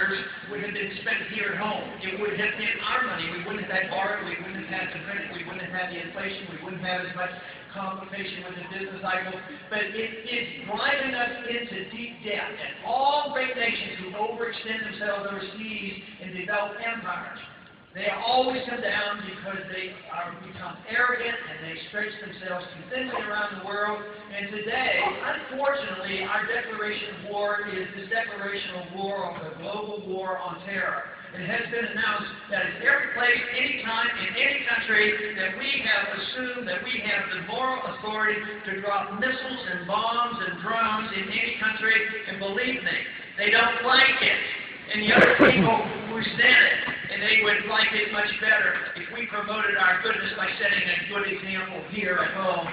dollars would have been spent here at home. It would have been our money. We wouldn't have had borrowed. We wouldn't have had the credit. We wouldn't have had the inflation. We wouldn't have as much complication with the business cycle. But it is driving us into deep debt. And all great nations who overextend themselves overseas and develop empires, they always come down because they become arrogant and they stretch themselves too thinly around the world. And today, unfortunately, our declaration of war is this declaration of war on the global war on terror. It has been announced that in every place, any time, in any country, that we have assumed that we have the moral authority to drop missiles and bombs and drones in any country. And believe me, they don't like it. And the other people who said it, and they would like it much better if we promoted our goodness by setting a good example here at home.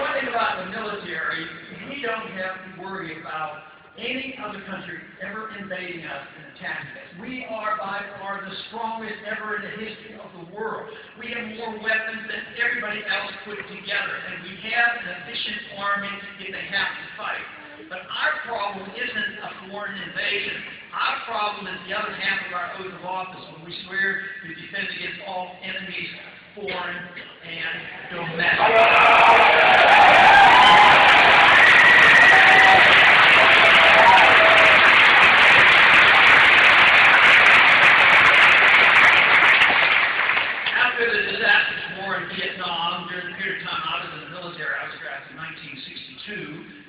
One thing about the military, we don't have to worry about any other country ever invading us and attacking us. We are by far the strongest ever in the history of the world. We have more weapons than everybody else put together, and we have an efficient army if they have to fight. But our problem isn't a foreign invasion. Our problem is the other half of our oath of office when we swear to defend against all enemies, foreign and domestic.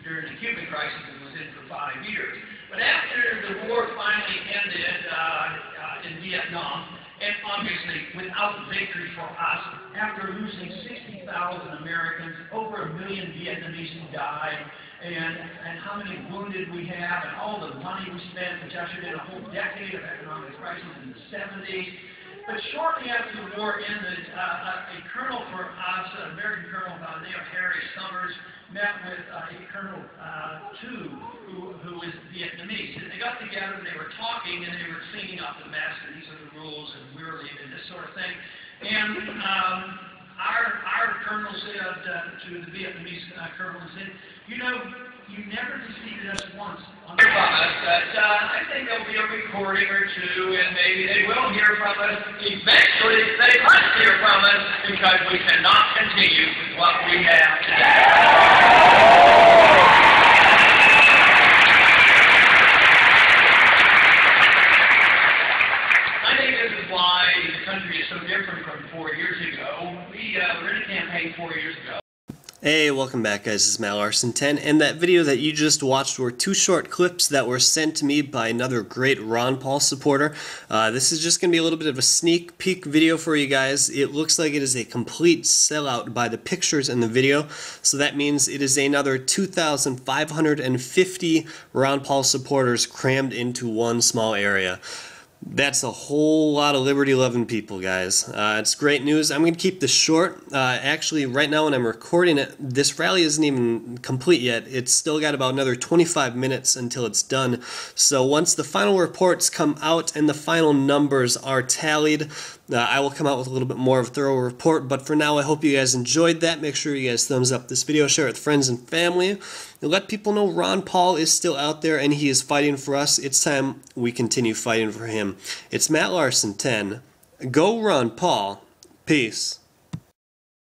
During the Cuban crisis, it was in for 5 years. But after the war finally ended in Vietnam, and obviously without victory for us, after losing 60,000 Americans, over 1 million Vietnamese who died, and how many wounded we have, and all the money we spent, which ushered in a whole decade of economic crisis in the 70s. But shortly after the war ended, a colonel for us, an American colonel by the name of Harry Summers, met with a Colonel Tu, who is Vietnamese. And they got together and they were talking and they were singing off the mess, and these are the rules, and we're leaving, this sort of thing. And our colonel said to the Vietnamese colonel, and said, you know, you never defeated us once on the promise, but I think there'll be a recording or two, and maybe they will hear from us. Eventually, they must hear from us, because we cannot continue with what we have today. I think this is why the country is so different from 4 years ago. We were in a campaign 4 years ago. Hey, welcome back guys, this is Matt Larson 10, and that video that you just watched were 2 short clips that were sent to me by another great Ron Paul supporter. This is just going to be a little bit of a sneak peek video for you guys. It looks like it is a complete sellout by the pictures in the video, so that means it is another 2,550 Ron Paul supporters crammed into one small area. That's a whole lot of liberty-loving people, guys. It's great news. I'm going to keep this short. Actually, right now when I'm recording it, this rally isn't even complete yet. It's still got about another 25 minutes until it's done. So once the final reports come out and the final numbers are tallied, I will come out with a little bit more of a thorough report. But for now, I hope you guys enjoyed that. Make sure you guys thumbs up this video, share it with friends and family, and let people know Ron Paul is still out there and he is fighting for us. It's time we continue fighting for him. It's Matt Larson 10. Go Ron Paul. Peace.